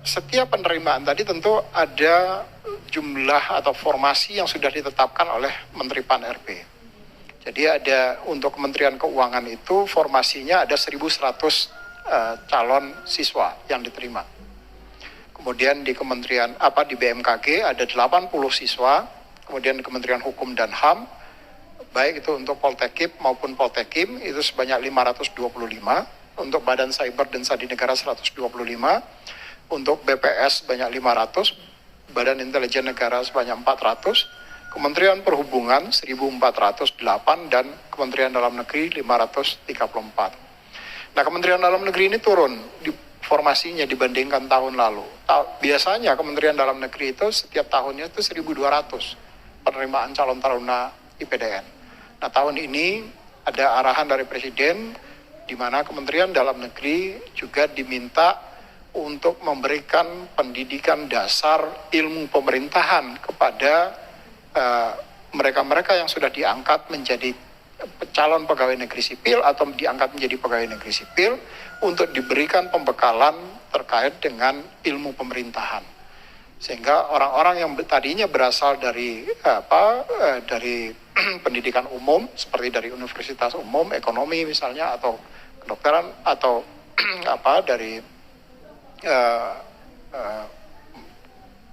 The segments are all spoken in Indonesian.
setiap penerimaan tadi tentu ada jumlah atau formasi yang sudah ditetapkan oleh Menteri Pan-RB. Jadi ada untuk Kementerian Keuangan itu formasinya ada 1.100 calon siswa yang diterima. Kemudian di di BMKG ada 80 siswa, kemudian di Kementerian Hukum dan HAM, baik itu untuk Poltekip maupun Poltekim itu sebanyak 525, untuk Badan Cyber dan Sandi Negara 125, untuk BPS sebanyak 500, Badan Intelijen Negara sebanyak 400, Kementerian Perhubungan 1.408, dan Kementerian Dalam Negeri 534. Nah, Kementerian Dalam Negeri ini turun di formasinya dibandingkan tahun lalu. Biasanya Kementerian Dalam Negeri itu setiap tahunnya itu 1.200 penerimaan calon taruna IPDN. Nah, tahun ini ada arahan dari Presiden di mana Kementerian Dalam Negeri juga diminta untuk memberikan pendidikan dasar ilmu pemerintahan kepada mereka-mereka yang sudah diangkat menjadi calon pegawai negeri sipil atau diangkat menjadi pegawai negeri sipil untuk diberikan pembekalan terkait dengan ilmu pemerintahan. Sehingga orang-orang yang tadinya berasal dari dari pendidikan umum seperti dari universitas umum, ekonomi misalnya, atau kedokteran, atau dari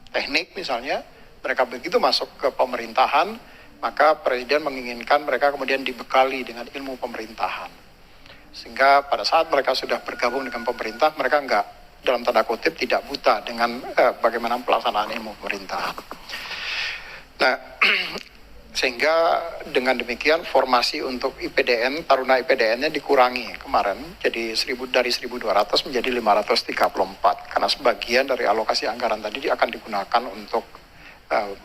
teknik misalnya, mereka begitu masuk ke pemerintahan, maka Presiden menginginkan mereka kemudian dibekali dengan ilmu pemerintahan. Sehingga pada saat mereka sudah bergabung dengan pemerintah, mereka enggak, dalam tanda kutip, tidak buta dengan bagaimana pelaksanaan ilmu pemerintahan. Nah, sehingga dengan demikian formasi untuk IPDN, taruna IPDN-nya dikurangi kemarin, jadi dari 1.200 menjadi 534, karena sebagian dari alokasi anggaran tadi akan digunakan untuk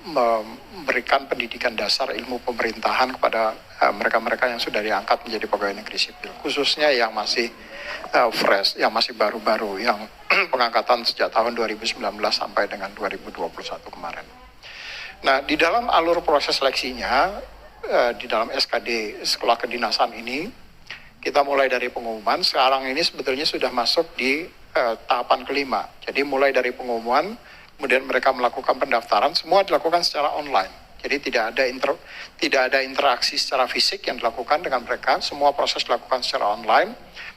memberikan pendidikan dasar ilmu pemerintahan kepada mereka-mereka yang sudah diangkat menjadi pegawai negeri sipil, khususnya yang masih fresh, yang masih baru-baru, yang pengangkatan sejak tahun 2019 sampai dengan 2021 kemarin. Nah, di dalam alur proses seleksinya, di dalam SKD Sekolah Kedinasan ini, kita mulai dari pengumuman. Sekarang ini sebetulnya sudah masuk di tahapan kelima. Jadi mulai dari pengumuman, kemudian mereka melakukan pendaftaran, semua dilakukan secara online. Jadi tidak ada interaksi secara fisik yang dilakukan dengan mereka, semua proses dilakukan secara online.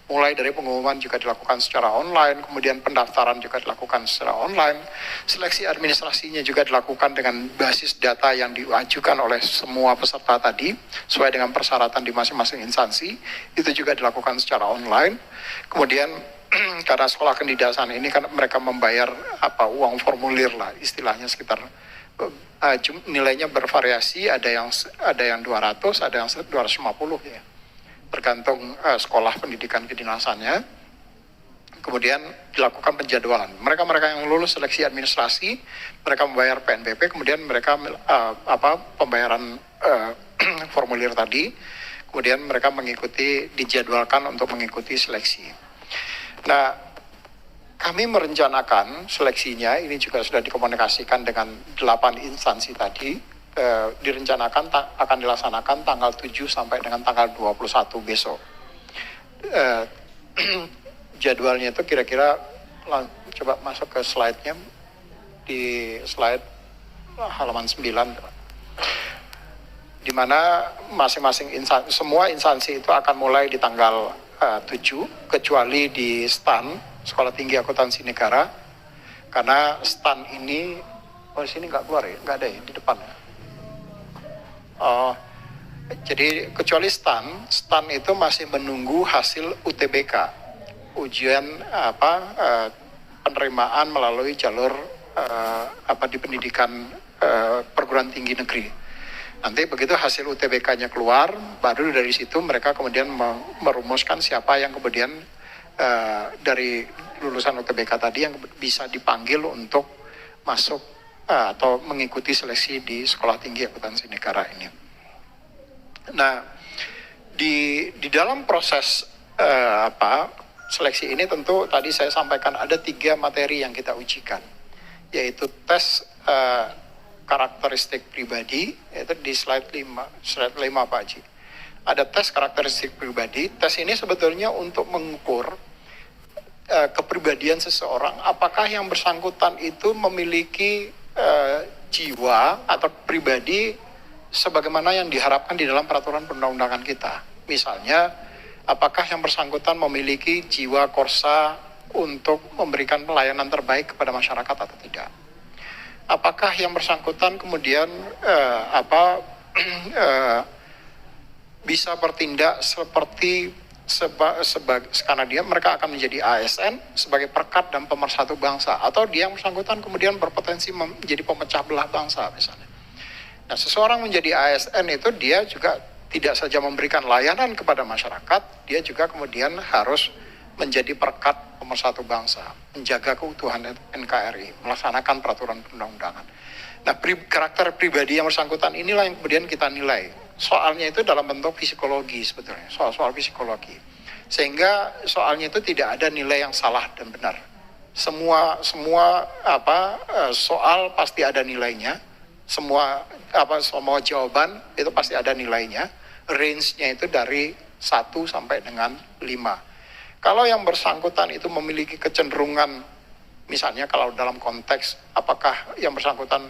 Mulai dari pengumuman juga dilakukan secara online, kemudian pendaftaran juga dilakukan secara online. Seleksi administrasinya juga dilakukan dengan basis data yang diajukan oleh semua peserta tadi, sesuai dengan persyaratan di masing-masing instansi, itu juga dilakukan secara online. Kemudian karena sekolah kedinasan ini kan mereka membayar uang formulir lah, istilahnya sekitar nilainya bervariasi, ada yang 200, ada yang 250 ya, tergantung sekolah pendidikan kedinasannya. Kemudian dilakukan penjadwalan. Mereka-mereka yang lulus seleksi administrasi, mereka membayar PNBP, kemudian mereka pembayaran formulir tadi, kemudian mereka dijadwalkan untuk mengikuti seleksi. Nah, kami merencanakan seleksinya, ini juga sudah dikomunikasikan dengan 8 instansi tadi, direncanakan akan dilaksanakan tanggal 7 sampai dengan tanggal 21 besok. Jadwalnya itu kira-kira, coba masuk ke slide-nya, di slide halaman 9, di mana masing-masing semua instansi itu akan mulai di tanggal 7, kecuali di STAN, Sekolah Tinggi Akuntansi Negara, karena STAN ini, di sini nggak keluar ya, nggak ada ya, di depan ya. Jadi kecuali STAN itu masih menunggu hasil UTBK, ujian penerimaan melalui jalur di pendidikan perguruan tinggi negeri. Nanti begitu hasil UTBK-nya keluar, baru dari situ mereka kemudian merumuskan siapa yang kemudian dari lulusan UTBK tadi yang bisa dipanggil untuk masuk atau mengikuti seleksi di Sekolah Tinggi Akuntansi Negara ini. Nah, di dalam proses seleksi ini tentu tadi saya sampaikan ada 3 materi yang kita ujikan, yaitu tes karakteristik pribadi, yaitu di slide 5 Pak Haji. Ada tes karakteristik pribadi. Tes ini sebetulnya untuk mengukur kepribadian seseorang, apakah yang bersangkutan itu memiliki jiwa atau pribadi sebagaimana yang diharapkan di dalam peraturan perundang-undangan kita. Misalnya, apakah yang bersangkutan memiliki jiwa korsa untuk memberikan pelayanan terbaik kepada masyarakat atau tidak? Apakah yang bersangkutan kemudian bisa bertindak seperti karena mereka akan menjadi ASN sebagai perekat dan pemersatu bangsa, atau dia yang bersangkutan kemudian berpotensi menjadi pemecah belah bangsa misalnya. Nah, seseorang menjadi ASN itu dia juga tidak saja memberikan layanan kepada masyarakat, dia juga kemudian harus menjadi perekat pemersatu bangsa, menjaga keutuhan NKRI, melaksanakan peraturan perundang-undangan. Nah, karakter pribadi yang bersangkutan inilah yang kemudian kita nilai. Soalnya itu dalam bentuk psikologi sebetulnya, soal psikologi. Sehingga soalnya itu tidak ada nilai yang salah dan benar. Semua soal pasti ada nilainya. Semua jawaban itu pasti ada nilainya. Range-nya itu dari 1 sampai dengan 5. Kalau yang bersangkutan itu memiliki kecenderungan, misalnya kalau dalam konteks apakah yang bersangkutan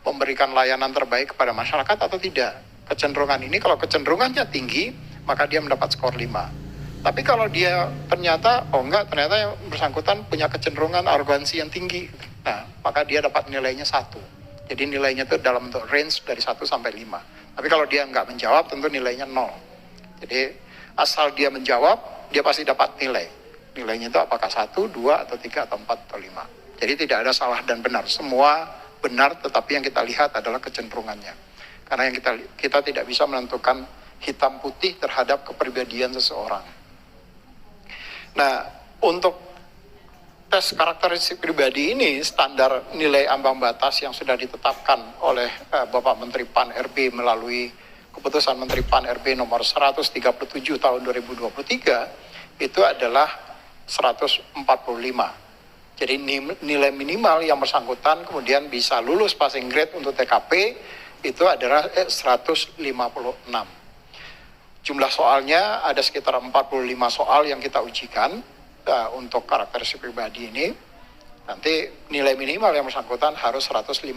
memberikan layanan terbaik kepada masyarakat atau tidak. Kecenderungan ini, kalau kecenderungannya tinggi, maka dia mendapat skor 5. Tapi kalau dia ternyata yang bersangkutan punya kecenderungan arogansi yang tinggi, nah, maka dia dapat nilainya 1. Jadi nilainya itu dalam bentuk range dari 1 sampai 5. Tapi kalau dia nggak menjawab, tentu nilainya 0. Jadi asal dia menjawab, dia pasti dapat nilai. Nilainya itu apakah 1, 2, atau 3, atau 4, atau 5. Jadi tidak ada salah dan benar. Semua benar, tetapi yang kita lihat adalah kecenderungannya. Karena yang kita tidak bisa menentukan hitam putih terhadap kepribadian seseorang. Nah, untuk tes karakteristik pribadi ini, standar nilai ambang batas yang sudah ditetapkan oleh Bapak Menteri PAN RB melalui Keputusan Menteri PAN RB nomor 137 tahun 2023, itu adalah 145. Jadi nilai minimal yang bersangkutan kemudian bisa lulus passing grade untuk TKP, itu adalah 156. Jumlah soalnya ada sekitar 45 soal yang kita ujikan untuk karakteristik pribadi ini. Nanti nilai minimal yang bersangkutan harus 156.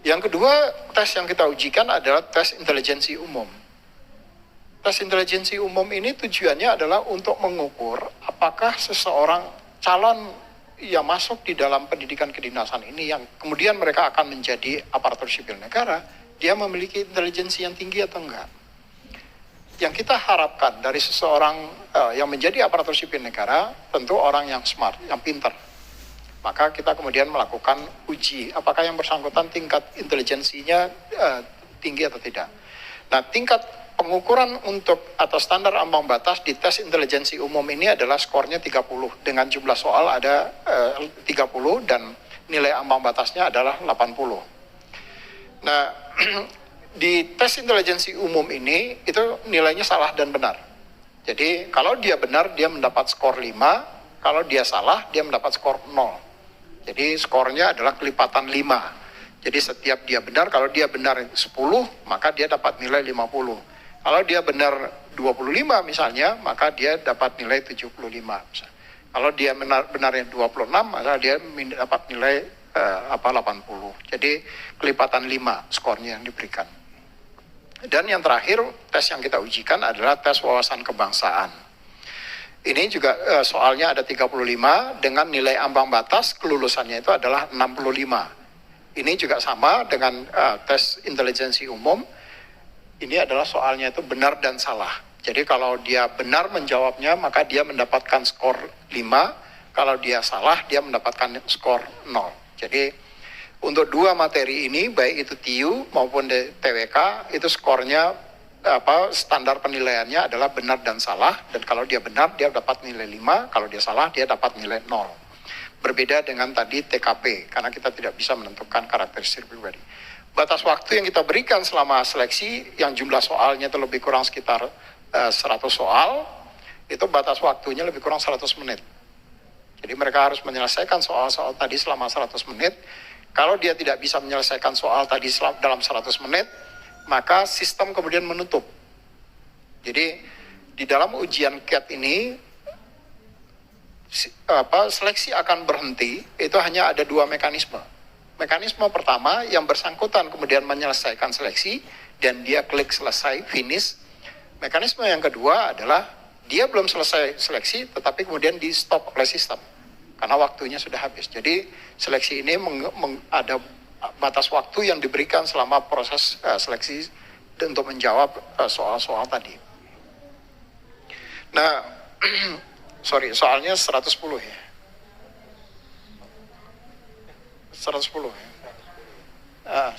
Yang kedua, tes yang kita ujikan adalah tes intelijensi umum. Tes intelijensi umum ini tujuannya adalah untuk mengukur apakah seseorang calon yang masuk di dalam pendidikan kedinasan ini, yang kemudian mereka akan menjadi aparatur sipil negara, dia memiliki intelijensi yang tinggi atau enggak. Yang kita harapkan dari seseorang yang menjadi aparatur sipil negara, tentu orang yang smart, yang pintar. Maka kita kemudian melakukan uji, apakah yang bersangkutan tingkat intelijensinya tinggi atau tidak. Nah, tingkat pengukuran untuk atau standar ambang batas di tes intelijensi umum ini adalah skornya 30. Dengan jumlah soal ada 30 dan nilai ambang batasnya adalah 80. Nah, di tes intelijensi umum ini itu nilainya salah dan benar. Jadi kalau dia benar dia mendapat skor 5, kalau dia salah dia mendapat skor 0. Jadi skornya adalah kelipatan 5. Jadi setiap dia benar, kalau dia benar 10, maka dia dapat nilai 50. Kalau dia benar 25 misalnya, maka dia dapat nilai 75. Misalnya. Kalau dia benarnya 26, maka dia dapat nilai 80. Jadi kelipatan 5 skornya yang diberikan. Dan yang terakhir, tes yang kita ujikan adalah tes wawasan kebangsaan. Ini juga soalnya ada 35 dengan nilai ambang batas kelulusannya itu adalah 65. Ini juga sama dengan tes intelijensi umum. Ini adalah soalnya itu benar dan salah. Jadi kalau dia benar menjawabnya, maka dia mendapatkan skor 5. Kalau dia salah, dia mendapatkan skor 0. Jadi untuk dua materi ini, baik itu TIU maupun TWK, itu skornya standar penilaiannya adalah benar dan salah. Dan kalau dia benar, dia dapat nilai 5. Kalau dia salah, dia dapat nilai 0. Berbeda dengan tadi TKP, karena kita tidak bisa menentukan karakteristik pribadi. Batas waktu yang kita berikan selama seleksi, yang jumlah soalnya itu lebih kurang sekitar 100 soal, itu batas waktunya lebih kurang 100 menit. Jadi mereka harus menyelesaikan soal-soal tadi selama 100 menit. Kalau dia tidak bisa menyelesaikan soal tadi dalam 100 menit, maka sistem kemudian menutup. Jadi di dalam ujian CAT ini, seleksi akan berhenti itu hanya ada dua mekanisme. Mekanisme pertama yang bersangkutan kemudian menyelesaikan seleksi dan dia klik selesai, finish. Mekanisme yang kedua adalah dia belum selesai seleksi tetapi kemudian di stop oleh sistem karena waktunya sudah habis. Jadi seleksi ini ada batas waktu yang diberikan selama proses seleksi untuk menjawab soal-soal tadi. Nah, sorry, soalnya 110 ya. 110 ya.